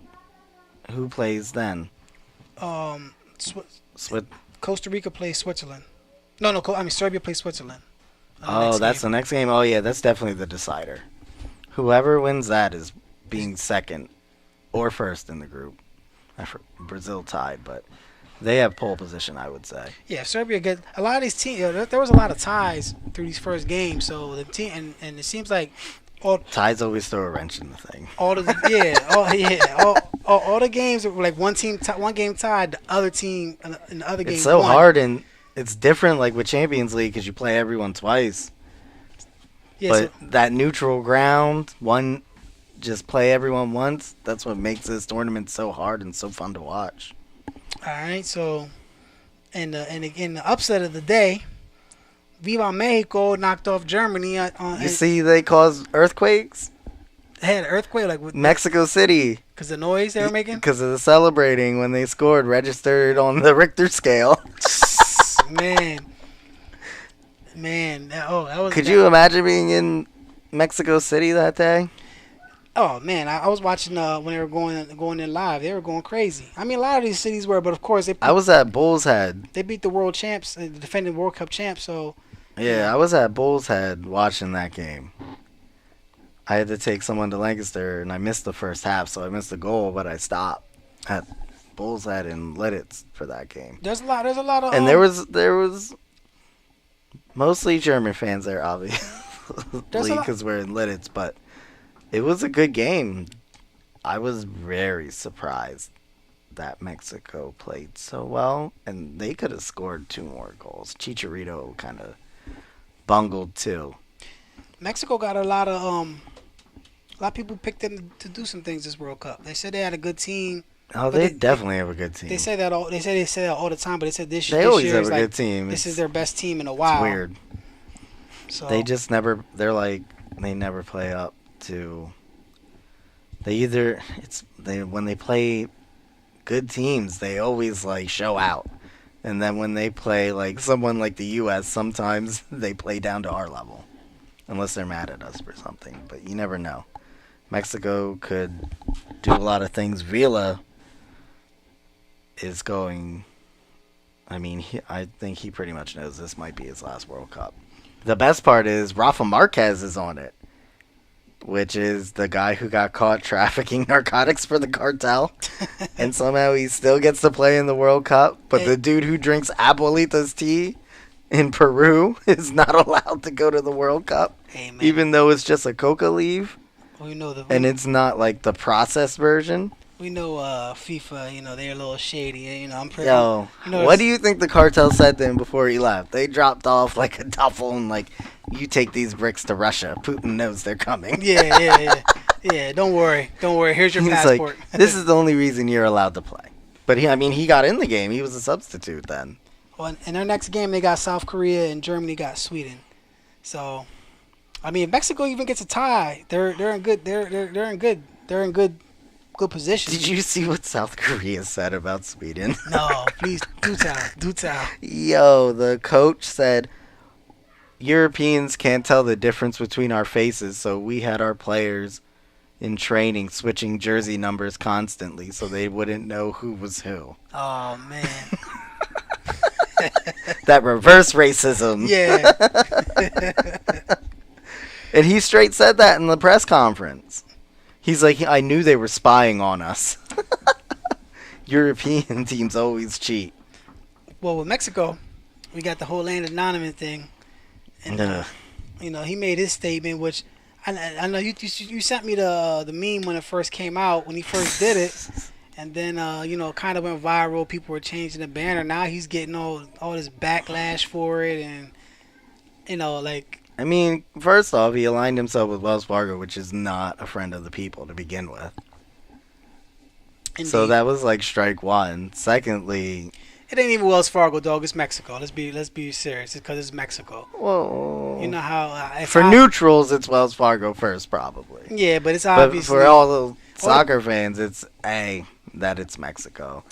Who plays then? Costa Rica plays Switzerland. No, I mean Serbia plays Switzerland. Oh, that's the next game? Oh, yeah, that's definitely the decider. Whoever wins that is being second or first in the group. Brazil tied, but they have pole position, I would say. Yeah, Serbia get a lot of these teams. There was a lot of ties through these first games, so the team and it seems like Ties always throw a wrench in the thing. all the games were like one game tied, the other team in the other game. It's so won. hard, and it's different like with Champions League because you play everyone twice. Yeah, But that neutral ground, just play everyone once. That's what makes this tournament so hard and so fun to watch. all right. So, and the upset of the day, Viva Mexico knocked off Germany on. You see, they caused earthquakes. They had an earthquake like with Mexico City, because the noise they were making. because of the celebrating when they scored, registered on the Richter scale. Man, that was. Could you imagine being in Mexico City that day? Oh man, I was watching when they were going in live. They were going crazy. I mean, a lot of these cities were, but of course I was at Bull's Head. they beat the world champs, the defending World Cup champs. So Yeah, I was at Bull's Head watching that game. I had to take someone to Lancaster, and I missed the first half, so I missed the goal, but I stopped at Bull's Head in Lidditz for that game. there's a lot of And there was mostly German fans there, obviously, because we're in Lidditz, but it was a good game. I was very surprised that Mexico played so well, and they could have scored 2 more goals. Chicharito kind of bungled too. Mexico got a lot of people picked them to do some things this World Cup. They said they had a good team. Oh, But they they- definitely have a good team. They say that all the time, but they said this They year always is have a like, good team. This It's- is their best team in a while. It's weird. So They just never. They're like they never play up to When they play good teams, they always like show out. And then when they play like someone like the US, sometimes they play down to our level. Unless they're mad at us for something, but you never know. Mexico could do a lot of things. Vila is going. I mean, I think he pretty much knows this might be his last World Cup. The best part is Rafa Marquez is on it, which is the guy who got caught trafficking narcotics for the cartel, and somehow he still gets to play in the World Cup. But the dude who drinks abuelitas tea in Peru is not allowed to go to the World Cup, even though it's just a coca leaf, and it's not like the processed version. We know FIFA, they're a little shady. I'm pretty. Yo, what do you think the cartel said to him before he left? They dropped off like a duffel and like, you take these bricks to Russia. Putin knows they're coming. Yeah. Don't worry. Here's your passport. Like, this is the only reason you're allowed to play. But he got in the game. He was a substitute then. Well, in their next game, they got South Korea and Germany got Sweden. So, I mean, if Mexico even gets a tie, they're in good. They're in good position. Did you see what South Korea said about Sweden? No, please do tell. Yo, the coach said Europeans can't tell the difference between our faces, so we had our players in training switching jersey numbers constantly so they wouldn't know who was who. Oh man. That reverse racism. Yeah. And he straight said that in the press conference. He's like, I knew they were spying on us. European teams always cheat. Well, with Mexico, we got the whole land anonymous thing. And, he made his statement, which I know you sent me the meme when it first came out, when he first did it. And then, kind of went viral. People were changing the banner. Now he's getting all this backlash for it. And, I mean, first off, he aligned himself with Wells Fargo, which is not a friend of the people to begin with. Indeed. So that was like strike one. Secondly, it ain't even Wells Fargo, dog. It's Mexico. Let's be serious. It's because it's Mexico. Well, you know how neutrals, it's Wells Fargo first, probably. Yeah, but it's obviously. But for all the soccer fans, it's that it's Mexico.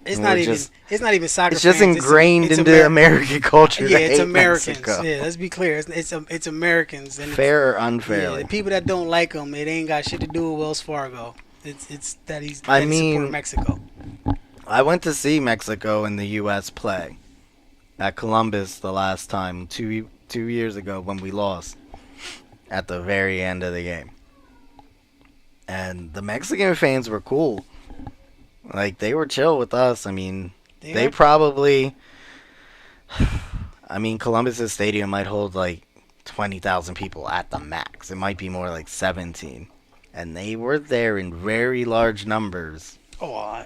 It's not even soccer. It's just fans. ingrained into American culture. Yeah, it's Americans. Mexico. Yeah, let's be clear. It's Americans. And fair or unfair. Yeah, the people that don't like him, it ain't got shit to do with Wells Fargo. It's that he's supporting Mexico. I went to see Mexico and the U.S. play at Columbus the last time, 2 years ago when we lost at the very end of the game. And the Mexican fans were cool. Like, they were chill with us. I mean, they probably... I mean, Columbus's stadium might hold, like, 20,000 people at the max. It might be more like 17. And they were there in very large numbers. Oh,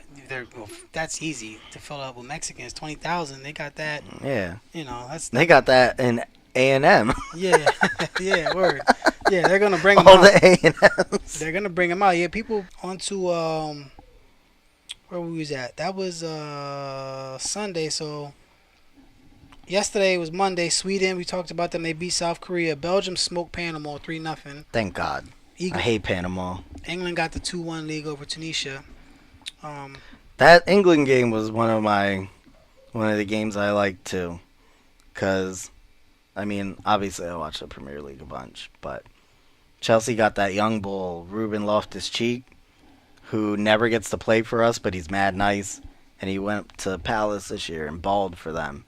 that's easy to fill up with Mexicans. 20,000, they got that. Yeah. They got that in A&M. Yeah, yeah, word. Yeah, they're gonna bring them all out. The A&Ms. They're gonna bring them out. Yeah, people onto where we was at. That was Sunday. So yesterday was Monday. Sweden. We talked about them. They beat South Korea. Belgium smoked Panama 3-0. Thank God. I hate Panama. England got the 2-1 league over Tunisia. That England game was one of the games I liked too, cause I mean, obviously I watch the Premier League a bunch, but Chelsea got that young bull, Ruben Loftus-Cheek, who never gets to play for us, but he's mad nice, and he went to Palace this year and balled for them,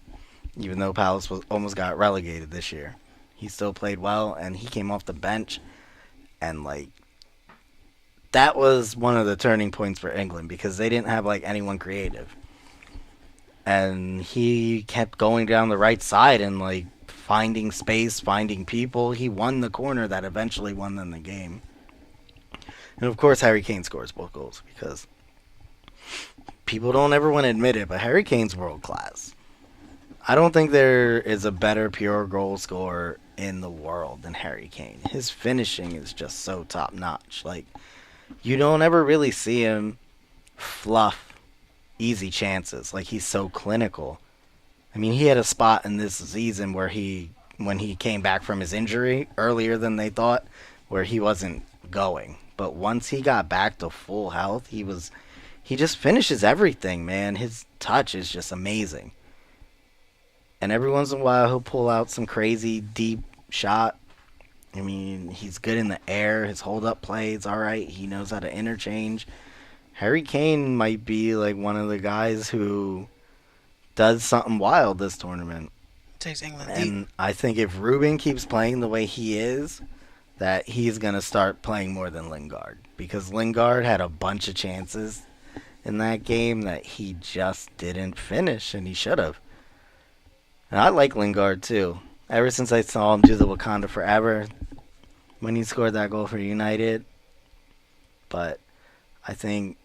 even though Palace almost got relegated this year. He still played well, and he came off the bench, and like. That was one of the turning points for England because they didn't have like anyone creative. And he kept going down the right side and like finding space, finding people. He won the corner that eventually won them the game. And of course Harry Kane scores both goals because people don't ever want to admit it, but Harry Kane's world class. I don't think there is a better pure goal scorer in the world than Harry Kane. His finishing is just so top notch. Like, you don't ever really see him fluff easy chances. Like, he's so clinical. I mean, he had a spot in this season where when he came back from his injury earlier than they thought, where he wasn't going. but once he got back to full health, he just finishes everything, man. His touch is just amazing. And every once in a while, he'll pull out some crazy deep shot. I mean, he's good in the air. His hold-up play is all right. He knows how to interchange. Harry Kane might be like one of the guys who does something wild this tournament. Takes England And deep. I think if Ruben keeps playing the way he is, that he's going to start playing more than Lingard. Because Lingard had a bunch of chances in that game that he just didn't finish, and he should have. And I like Lingard too. Ever since I saw him do the Wakanda Forever when he scored that goal for United. But I think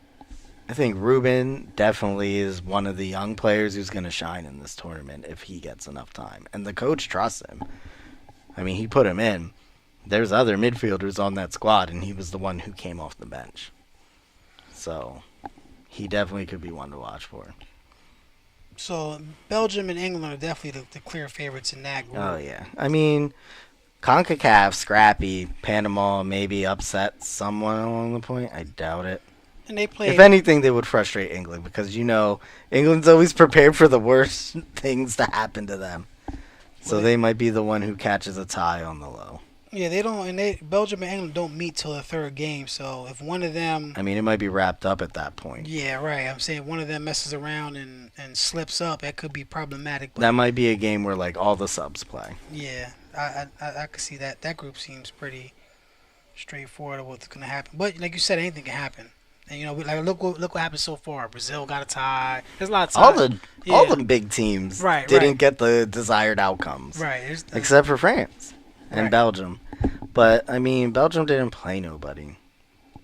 Ruben definitely is one of the young players who's going to shine in this tournament if he gets enough time. And the coach trusts him. I mean, he put him in. There's other midfielders on that squad, and he was the one who came off the bench. So he definitely could be one to watch for. So Belgium and England are definitely the clear favorites in that group. Oh, yeah. I mean, CONCACAF, scrappy. Panama maybe upset someone along the point. I doubt it. And they play. If anything, they would frustrate England because, England's always prepared for the worst things to happen to them. So they might be the one who catches a tie on the low. Yeah, they don't. And Belgium and England don't meet till the third game. So if one of them. I mean, it might be wrapped up at that point. Yeah, right. I'm saying one of them messes around and slips up, that could be problematic. But That might be a game where, all the subs play. yeah, I could see that. That group seems pretty straightforward of what's gonna happen. But like you said, anything can happen. And look what happened so far. Brazil got a tie. There's a lot of ties. All the big teams didn't get the desired outcomes. Right. Except for France and Right. Belgium. But, I mean, Belgium didn't play nobody.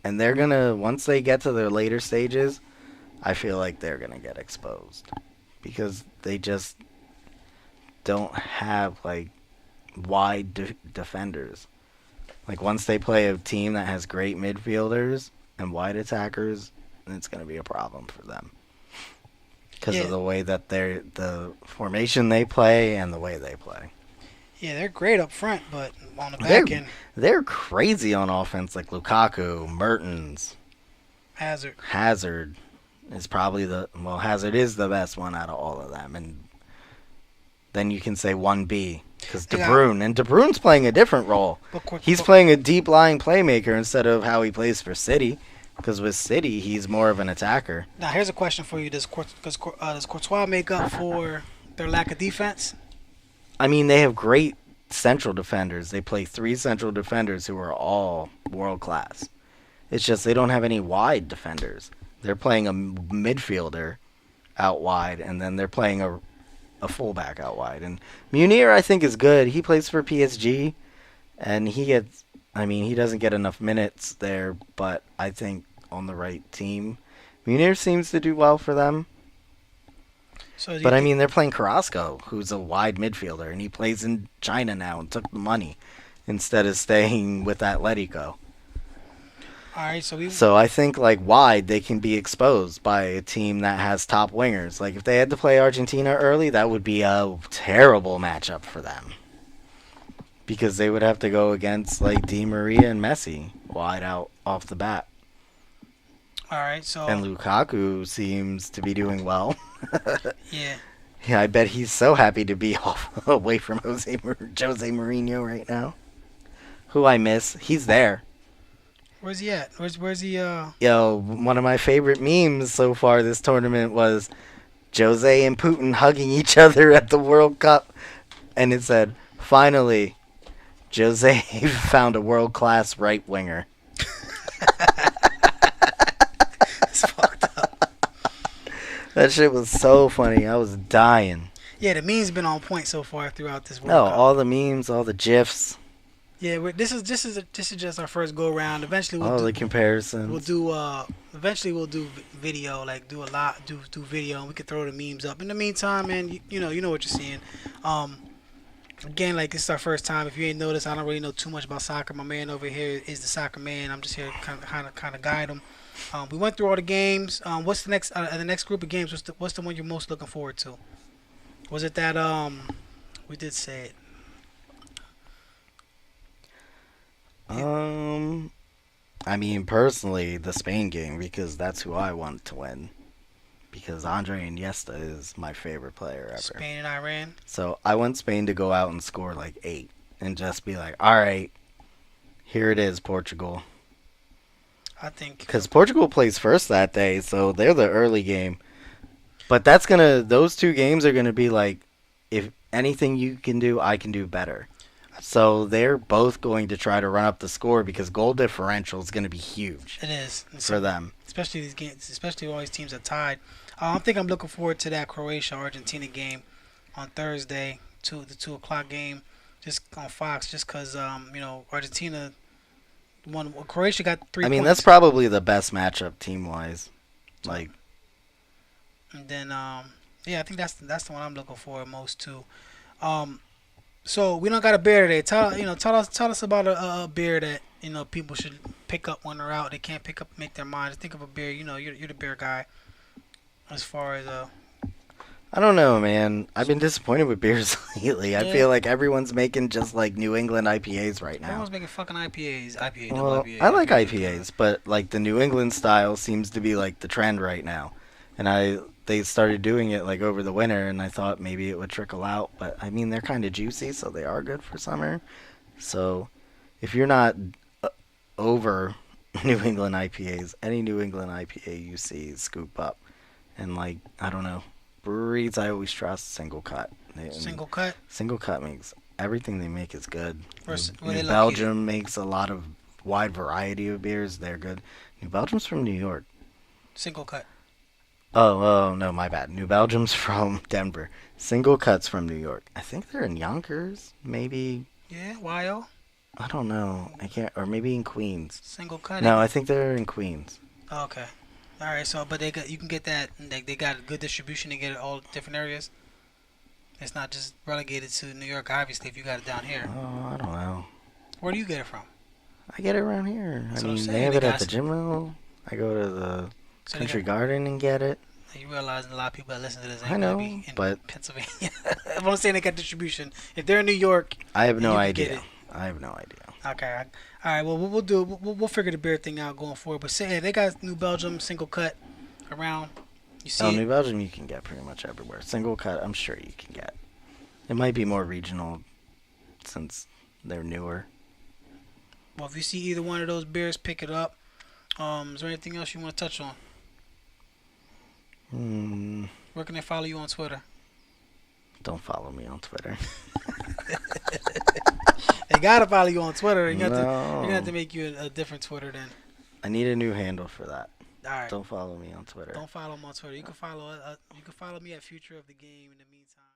And they're going to, once they get to their later stages, I feel like they're going to get exposed. Because they just don't have, wide defenders. Once they play a team that has great midfielders and wide attackers, it's going to be a problem for them. Because of the way that the formation they play and the way they play. Yeah, they're great up front, but on the back end, they're crazy on offense, like Lukaku, Mertens, Hazard is probably Hazard is the best one out of all of them, and then you can say 1B because De Bruyne's playing a different role. He's playing a deep lying playmaker instead of how he plays for City. Because with City, he's more of an attacker. Now, here's a question for you: does Courtois make up for their lack of defense? I mean, they have great central defenders. They play 3 central defenders who are all world class. It's just they don't have any wide defenders. They're playing a midfielder out wide, and then they're playing a fullback out wide. And Munir, I think, is good. He plays for PSG, and he doesn't get enough minutes there, but I think on the right team, Munir seems to do well for them. But, I mean, they're playing Carrasco, who's a wide midfielder, and he plays in China now and took the money instead of staying with Atletico. All right, so I think, wide, they can be exposed by a team that has top wingers. If they had to play Argentina early, that would be a terrible matchup for them. Because they would have to go against, Di Maria and Messi wide out off the bat. All right, so... And Lukaku seems to be doing well. Yeah. Yeah, I bet he's so happy to be away from Jose Mourinho right now. Who I miss. He's there. Where's he at? Where's he? Yo, one of my favorite memes so far this tournament was Jose and Putin hugging each other at the World Cup. And it said, finally, Jose found a world-class right winger. It's fucked up. That shit was so funny. I was dying. Yeah, the meme's been on point so far throughout this World Cup. All the memes, all the GIFs. Yeah, this is just our first go around. Eventually, the comparisons. Eventually we'll do video, do video, and we can throw the memes up. In the meantime, man, you know what you're seeing. Again, this is our first time. If you ain't noticed, I don't really know too much about soccer. My man over here is the soccer man. I'm just here to kind of guide him. We went through all the games. What's the next group of games? What's the one you're most looking forward to? Was it that we did say it? I mean, personally, the Spain game because that's who I want to win. Because Andre Iniesta is my favorite player ever. Spain and Iran. So I want Spain to go out and score like 8 and just be like, all right, here it is, Portugal. I think Because Portugal plays first that day, so they're the early game. But those two games are gonna be like, if anything you can do, I can do better. So they're both going to try to run up the score because goal differential is going to be huge it is for them. especially these games, especially all these teams are tied. I think I'm looking forward to that Croatia Argentina game on Thursday, the 2 o'clock game, just on Fox, just because Argentina won. Croatia got 3 I mean, points. that's probably the best matchup team wise. Like, and then yeah, I think that's the one I'm looking for most too. So we don't got a beer today. Tell us about a beer that people should pick up when they're out. They can't pick up, make their mind. Just think of a beer. You're the beer guy. As far as I don't know, man. I've been disappointed with beers lately. I Yeah. feel like everyone's making just like New England IPAs right now. everyone's making fucking IPAs. IPA, no Well, IPA. I like IPAs, but like the New England style seems to be like the trend right now. And they started doing it like over the winter, and I thought maybe it would trickle out. But I mean, they're kind of juicy, so they are good for summer. So if you're not over New England IPAs, any New England IPA you see, scoop up. And like, I don't know, breweries I always trust single cut. Single cut. Single cut makes everything they make is good. Where New they located? Belgium makes a lot of wide variety of beers. They're good. New Belgium's from New York. Single cut. Oh, no, my bad. New Belgium's from Denver. Single Cut's from New York. I think they're in Yonkers, maybe. Yeah. YO. I don't know. I can't, or maybe in Queens. Single cut. No, I think they're in Queens. Okay. All right. So, but you can get that. They got good distribution. They get it all different areas. It's not just relegated to New York. Obviously, if you got it down here, Oh, I don't know. where do you get it from? I get it around here. That's I what I'm mean, saying. they have They it at got the gym mill. I go to the So they Country got- Garden and get it. You realize a lot of people that listen to this ain't I gonna know, be in but- Pennsylvania. If I'm saying they got distribution, if they're in New York, I have no you can get idea. I have no idea. okay. All right. Well, what we'll do, we'll figure the beer thing out going forward. But say hey, they got New Belgium single cut around. You see Oh, it? New Belgium you can get pretty much everywhere. Single cut, I'm sure you can get. It might be more regional since they're newer. Well, if you see either one of those beers, pick it up. Is there anything else you want to touch on? Where can they follow you on Twitter? Don't follow me on Twitter. They gotta follow you on Twitter. You're No. gonna have to make you a different Twitter then. I need a new handle for that. All right. Don't follow me on Twitter. Don't follow him on Twitter. You can follow me at Future of the Game in the meantime.